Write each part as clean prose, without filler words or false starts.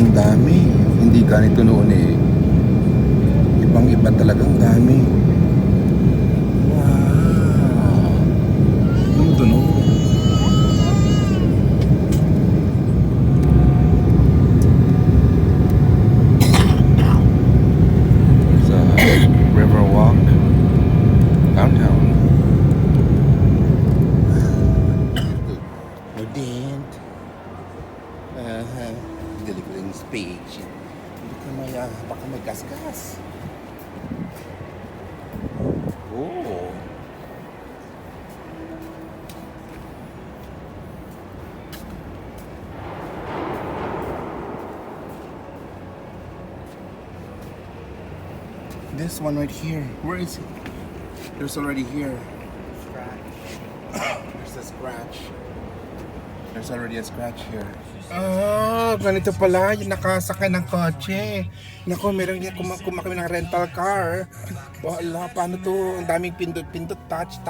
Ang dami. Hindi ganito noon eh. Ibang-iba talagang dami. Wow. Ang tunog. Sa Riverwalk downtown. Modent. Dili ko yung speech. Hindi ka may, baka may gas-gas. Oh. This one right here. Where is it? There's already here. There's a scratch. There's already a scratch here. Ah, ganito pala yung nakasakay ng kotse. Naku, meron niya kami ng rental car. Wala, paano to? Ang daming pindot-pindot, touch.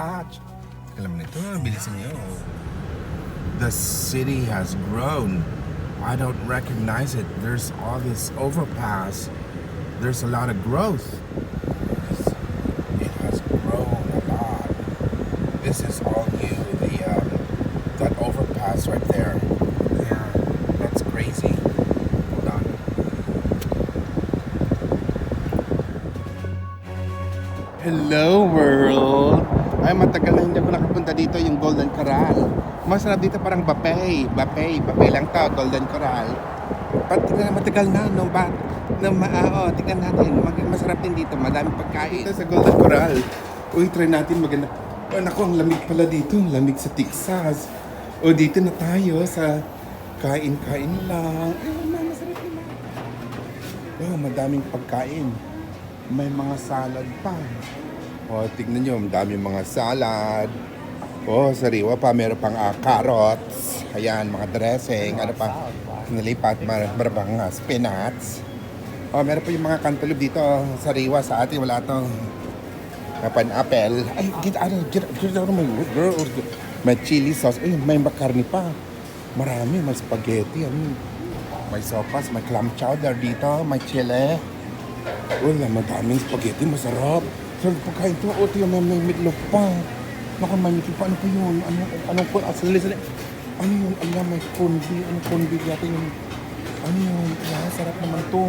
Alam mo nito, bilisan niyo. The city has grown. I don't recognize it. There's all this overpass. There's a lot of growth. It has grown a lot. This is all new. That overpass right there. Yeah, that's crazy. Hold on. Hello world! Ay, matagal na hindi ako nakapunta dito, yung Golden Corral. Masarap dito, parang buffet lang to, Golden Corral. Tignan na, matagal na, no? Tignan natin, masarap din dito, madaming pagkain. Sa Golden Corral, uy, try natin maganda. Oh, naku, ang lamig pala dito, ang lamig sa Texas. O, dito na tayo sa kain-kain lang. Ay, masarap din. Oh, madaming pagkain. May mga salad pa. O, tignan nyo, madaming mga salad. O, sariwa pa, meron pang carrots. Ayan, mga dressing. Ano pa? Nalipat, marabang spinach. O, meron pa yung mga cantaloupe dito. Sariwa sa atin, wala to. Pineapple. Ay, get out of my girl. May chili sauce. Ay, may makarni pa. Marami. May spaghetti. May sopas. May clam chowder dito. May chili. Wala, madaming spaghetti. Masarap. Sarap pagkain ito. O, tiyo, may meatloaf pa. Naku, may meatloaf pa. Ano po yun? Anong po? Sali. Ano yun? Alam, may conbi. Anong conbi yata yun? Ano yun? Sarap naman to.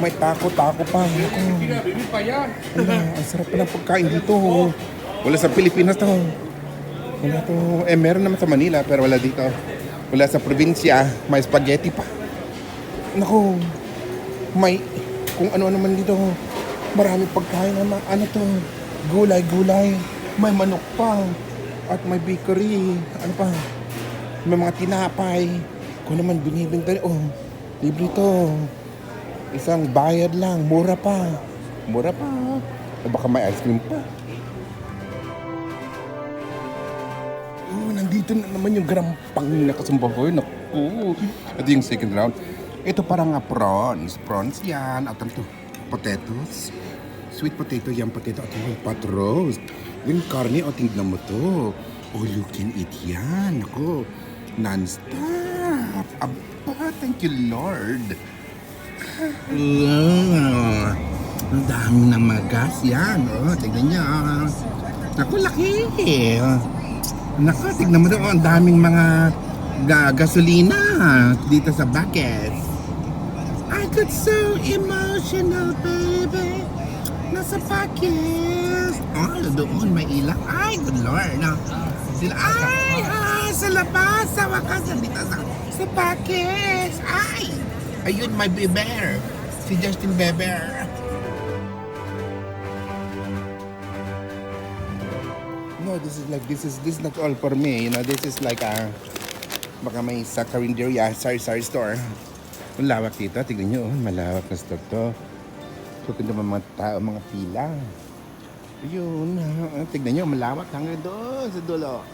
May taco pa. Ang sarap pa ng pagkain dito. Wala sa Pilipinas to. Wala to. Meron naman sa Manila pero wala dito. Wala sa probinsya. May spaghetti pa. Naku. May kung ano naman dito. Maraming pagkain naman. Ano to? Gulay. May manok pa. At may bakery. Ano pa? May mga tinapay. Kung naman binibenta. Oh, libre to. Isang bayad lang, mura pa. Baka may ice cream pa. Nandito na naman yung grampang nakasumba ko. Naku. Ito yung second round. Ito parang prawns. Prawns yan. At ito, potatoes. Sweet potato yan, potato. At yung pot roast. Yung karne, tingnan mo to. Oh, you can eat yan. Naku. Non-stop. Aba, thank you, Lord. Ang dami ng mga gas yan. Tignan niya. Naku, laki. Naku, tignan mo doon. Ang daming mga gasolina dito sa bucket. I got so emotional, baby. Nasa bucket. Doon may ilang. Ay, good Lord. Sila, sa labas. Sa wakas. Dito sa bucket. Ay! Ayun, my Bieber. Si Justin Bieber. No, this is not all for me. You know, this is like baka may sa Carinderia, sari store. Ang lawak dito. Tignan nyo, malawak na store to. So, kung naman mga tao, mga pila. Ayun, tignan nyo, malawak hanggang doon sa dulo.